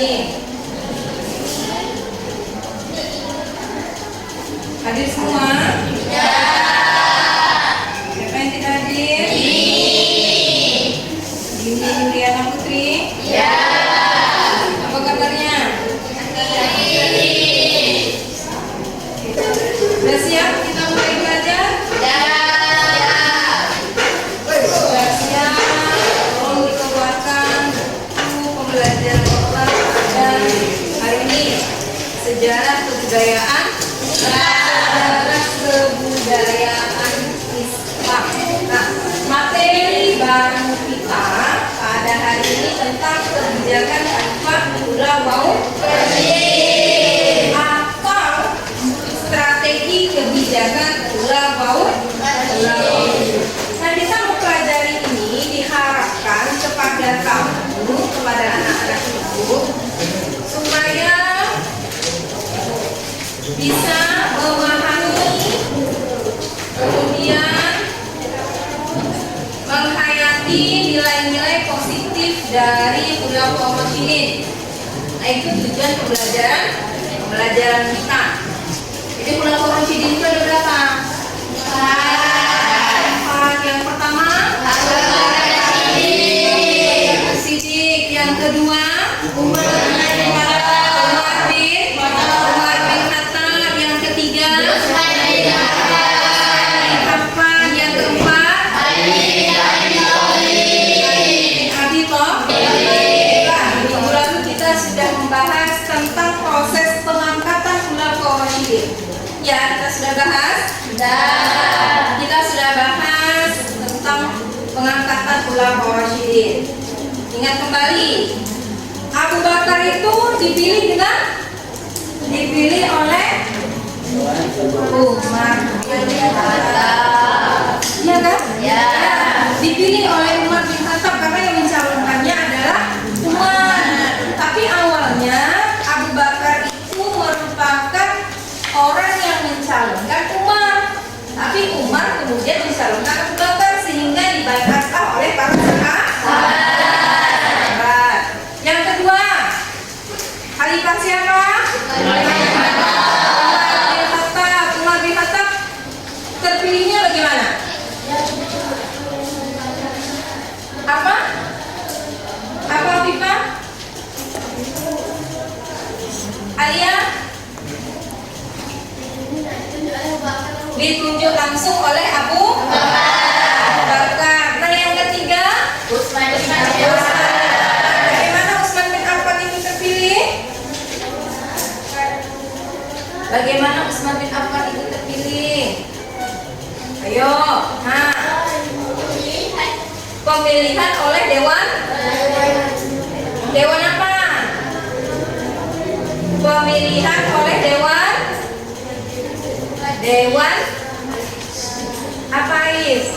hadir? Hadir semua? Ya. Siapa yang tidak hadir? Dini Juliana Putri? Ya. Apa kabarnya? Sudah siap kita mulai belajar? Ya. Sudah siap? Tolong dikeluarkan buku pembelajaran dan hari ini sejarah kebudayaan. Sejarah kebudayaan Islam. Nah, materi baru kita pada hari ini tentang kebijakan Khalifah Ulama Rasyidin atau strategi kebijakan Ulama Rasyidin. Nah, kita mempelajari ini diharapkan kepada kamu, kepada anak-anak ibu, supaya bisa memahami, kemudian menghayati nilai-nilai positif dari Khulafaur Rasyidin. Nah, itu tujuan pembelajaran kita. Jadi Khulafaur Rasyidin itu ada berapa? Yang pertama Siddiq, yang kedua Umar bin Khattab, yang ketiga Affan, yang keempat Ali bin Abi Thalib. Minggu lalu kita sudah membahas tentang proses pengangkatan Khulafaur Rasyidin. Ya, kita sudah bahas. Kita sudah bahas tentang pengangkatan Khulafaur Rasyidin. Ingat kembali, Abu Bakar itu dipilih oleh Umar bin Khattab. Iya kan? Ya. Dipilih oleh Umar bin Khattab karena yang mencalonkannya adalah Umar. Tapi awalnya Abu Bakar itu merupakan orang yang mencalonkan Umar. Tapi Umar kemudian mencalonkan Abu Bakar sehingga dibaiatlah oleh para sahabat. Yang kedua, Khalifah siapa? Umar bin Khattab. Terpilihnya bagaimana? Apa Fifah? Alia? Ditunjuk langsung oleh Abu Bakar. Nah, yang ketiga Utsman. Bagaimana Utsman bin Affan itu terpilih? Bagaimana Utsman bin Affan itu terpilih? Ayo, pemilihan oleh Dewan apa? Pemilihan oleh Dewan apa, Is?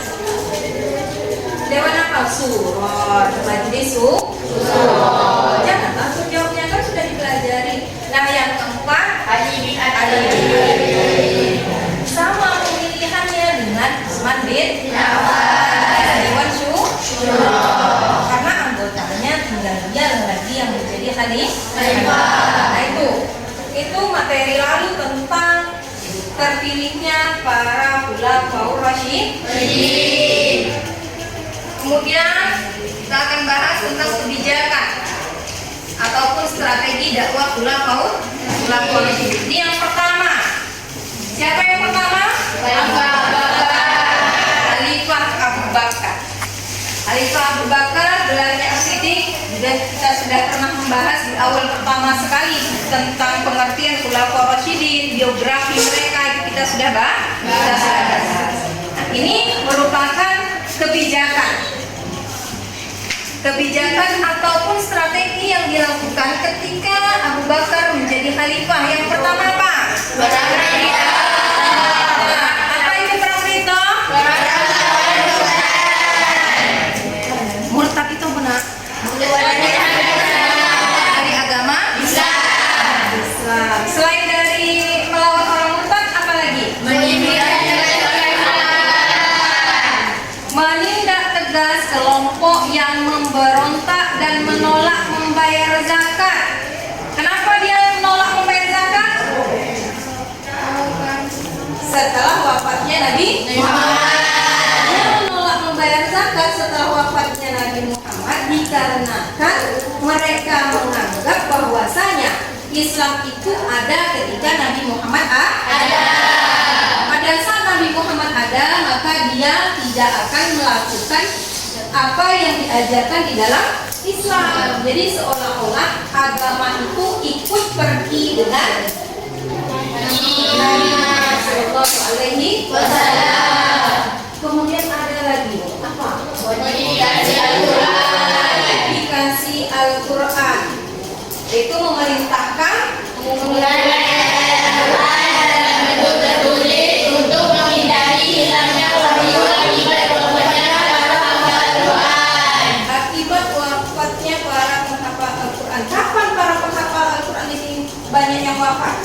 Dewan apa? Surot. Majelis Surot. Jangan langsung jawabnya, kan sudah dipelajari. Nah, yang keempat Ali bin sama pemilihannya dengan Utsman bin Affan. Dewan Syuro. Karena anggotanya tinggal dia lagi yang menjadi khalifah. Nah, itu materi lalu tentang terpilihnya para Khulafaur Rasyidin. Kemudian kita akan bahas tentang kebijakan ataupun strategi dakwah Khulafaur Rasyidin. Ini yang pertama. Siapa yang pertama? Khalifah Abu Bakar. Khalifah Abu Bakar gelarnya As-Siddiq. Dan kita sudah pernah membahas di awal pertama sekali tentang pengertian Khulafaur Rasyidin, biografi mereka, itu kita sudah bahas. Nah, ini merupakan kebijakan ataupun strategi yang dilakukan ketika Abu Bakar menjadi khalifah. Yang pertama apa? Perang Ridha. Apa itu perang Ridha? Murtad itu benar. Dari agama Islam. Selain dari melawan orang murtad, apa lagi? Menindak tegas kelompok yang memberontak dan menolak membayar zakat. setelah wafatnya Nabi Muhammad. Dia menolak membayar zakat setelah wafatnya Nabi Muhammad dikarenakan mereka menganggap bahwasanya Islam itu ada ketika Nabi Muhammad ada. Pada saat Nabi Muhammad ada, maka dia tidak akan melakukan apa yang diajarkan di dalam Islam. Jadi seolah-olah agama itu ikut pergi dengan Nabi Muhammad Shallallahu Alaihi Wasallam. Kemudian ada lagi apa? Dikasih Al-Quran. Itu memerintahkan untuk menghindari hilangnya wahyu-wahyu akibat wafatnya para penghafal Al-Quran. Kapan para penghafal Al-Quran ini banyak yang wafat?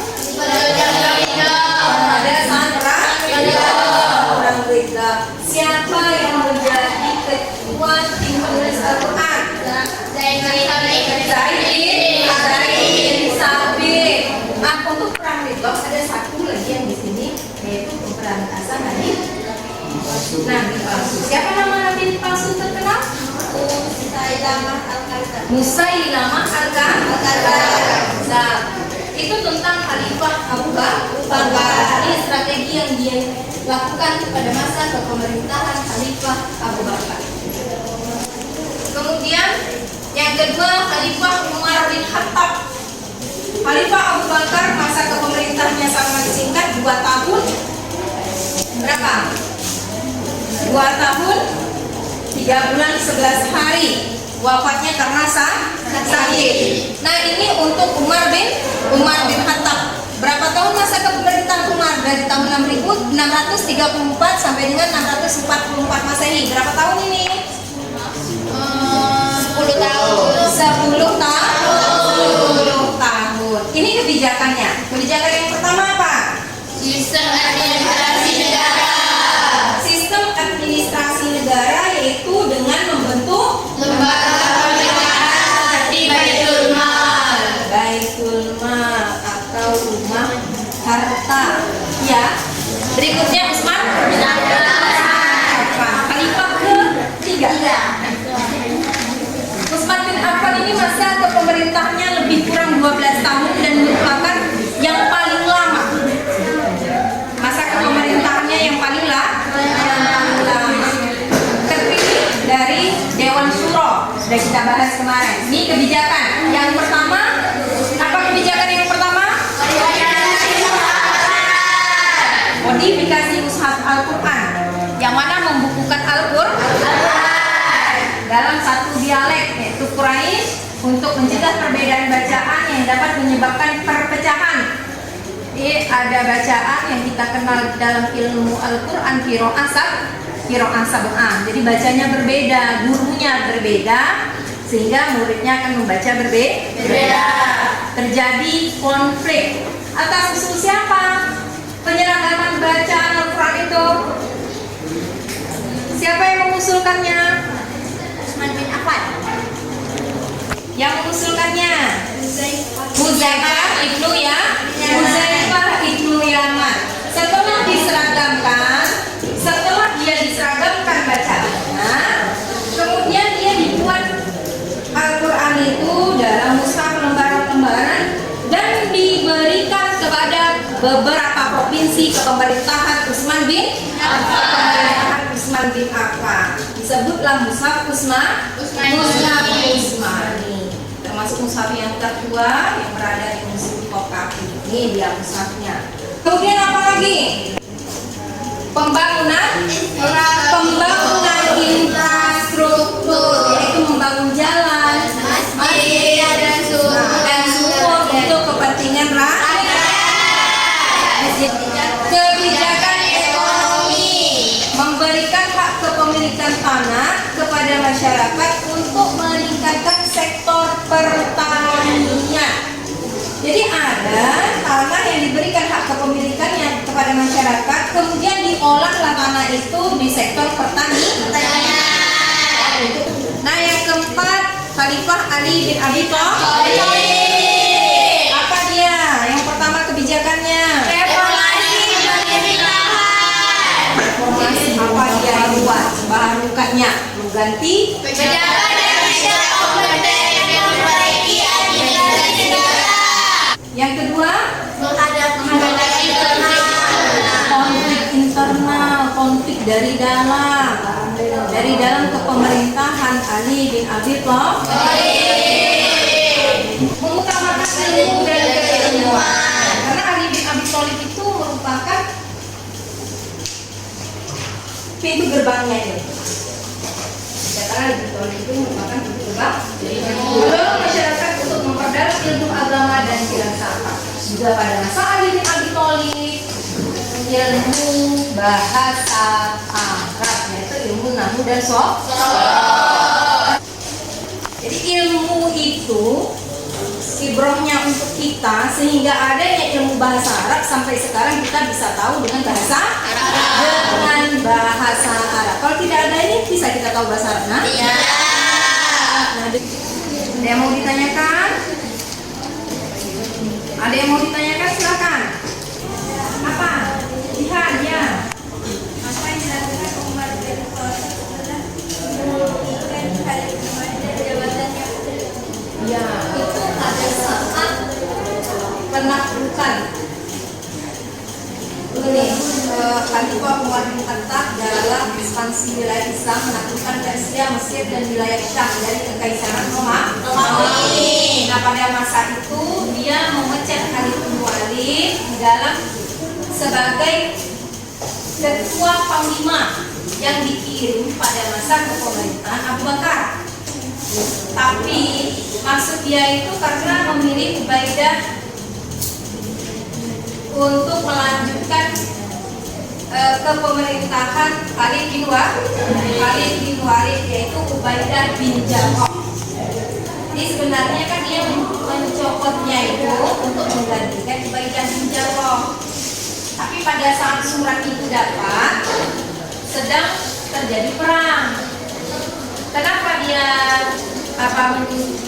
Pada saat perang Ridha. Siapa yang menjadi ketua tim penulis Al-Quran? Zaid Sabit. Untuk perang Ridha ada satu lagi yang di sini, yaitu pemberantasan Nabi palsu. Siapa nama Nabi palsu terkenal? Musailamah Al-Kadzdzab. Itu tentang Khalifah Abu Bakar. Ini strategi yang dia lakukan pada masa kepemerintahan Khalifah Abu Bakar. Kemudian yang kedua, Khalifah Umar bin Khattab. Khalifah Abu Bakar masa kepemerintahannya sangat singkat, 2 tahun. Berapa? 2 tahun 3 bulan 11 hari. Wafatnya karena sakit. Nah, ini untuk Umar bin Khattab. Berapa tahun masa kepemerintahan Umar? Dari tahun 634 sampai dengan 644 Masehi. Berapa tahun ini? 10 tahun. 10 tahun. Ini kebijakannya. Kebijakan yang pertama apa? Sistem administrasi negara. Sistem administrasi negara yaitu dengan membentuk lembaga pemerintahan di Baitul Mal atau rumah harta. Ya. Berikutnya Utsman bin Affan. Khalifah ketiga. Utsman bin Affan ini masa kepemerintahannya lebih kurang 12 tahun dan merupakan yang paling lama. Masa kepemerintahannya yang paling lama. Terpilih dari Dewan Syuro. Sudah kita bahas kemarin. Ini kebijakan. Yang pertama, apa kebijakan yang pertama? Modifikasi mushaf Al-Quran. Yang mana membukukan Al-Quran dalam satu dialek, yaitu Quraisy, untuk mencegah perbedaan bacaan yang dapat menyebabkan perpecahan. Jadi ada bacaan yang kita kenal dalam ilmu Al-Quran qiraah sab'ah. Jadi bacanya berbeda, gurunya berbeda, sehingga muridnya akan membaca berbeda. Terjadi konflik. Atas usul siapa penyeragaman bacaan Al-Quran itu? Siapa yang mengusulkannya? Utsman bin Affan. Yang mengusulkannya Huzaifah ibnu Yaman. Setelah dia diseragamkan bacaannya, kemudian dia dibuat Al-Quran itu dalam mushaf lembaran-lembaran dan diberikan kepada beberapa provinsi kepemerintahan Utsman bin Affan. Disebutlah mushaf Utsmani. Termasuk mushaf yang tertua yang berada di museum Kokak. Ini dia mushafnya. Kemudian apa lagi? Pembangunan infrastruktur, yaitu membangun jalan, masjid dan sumur untuk kepentingan rakyat. Kebijakan ekonomi, memberikan hak kepemilikan tanah kepada masyarakat untuk meningkatkan sektor pertanian. Jadi ada tanah yang diberikan hak kepemilikannya kepada masyarakat, kemudian diolahlah tanah itu di sektor pertanian. Nah, yang keempat, Khalifah Ali bin Abi Thalib. Apa dia? Yang pertama kebijakannya reformasi pendidikan. mengganti Pejabat dan manajer kompeten yang memperbaiki administrasi negara. Yang kedua, Menghadapi internal. konflik internal, konflik dari dalam ke pemerintahan Ali bin Abi Thalib. Mengutamakan ilmu dan keilmuan. Karena Ali bin Abi Thalib itu merupakan pintu gerbangnya ini. Karena Ali bin Thalib itu merupakan pintu gerbang. Mendorong masyarakat untuk memperdalam ilmu agama dan filsafat. Juga pada masa Ali bin Abi Thalib, ilmu bahasa Arab, yaitu ilmu nahwu dan sorf. Jadi ilmu itu ibrohnya untuk kita, sehingga adanya ilmu bahasa Arab sampai sekarang kita bisa tahu dengan bahasa Arab. Kalau tidak ada ini bisa kita tahu bahasa Arab, nah? Iya. Nah, ada yang mau ditanyakan? Ada yang mau ditanyakan, silakan. Apa? Lihat ya. Apa yang dilakukan Umar bin Khattab setelah memulihkan Khalid bin Walid dari jabatannya? Ya, itu pada saat penaklukan. Ini Khalifah Umar bin Khattab dalam ekspansi wilayah Islam menaklukkan Persia, Mesir dan wilayah Syam dari kekaisaran Romawi. Nah, pada masa itu dia memecat Khalid bin Walid dalam sebagai ketua panglima yang dikirim pada masa kepemerintahan Abu Bakar. Tapi maksud dia itu karena memilih Ubaidah untuk melanjutkan kepemerintahan Khalid bin Walid, yaitu Ubaidah bin Jarrah. Jadi sebenarnya kan dia mencopotnya itu untuk menggantikan Ubaidah bin Jarrah. Tapi pada saat surat itu dapat, sedang terjadi perang. Kenapa dia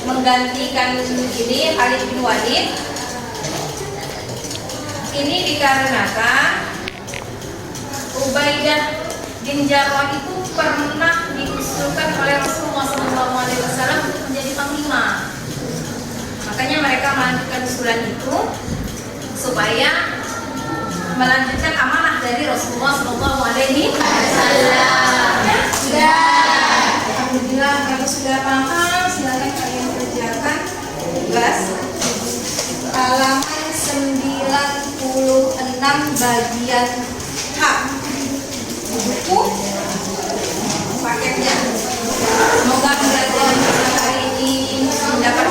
menggantikan ini Khalid bin Walid? Ini dikarenakan Ubaidah bin Jarrah itu pernah diusulkan oleh Rasulullah SAW untuk menjadi panglima. Makanya mereka melanjutkan usulan itu supaya melanjutkan amanah dari Rasulullah SAW. Sudah. Alhamdulillah, kalau sudah paham, silakan kalian kerjakan tugas halaman 96 bagian H buku paketnya. Semoga pembelajaran hari ini dapat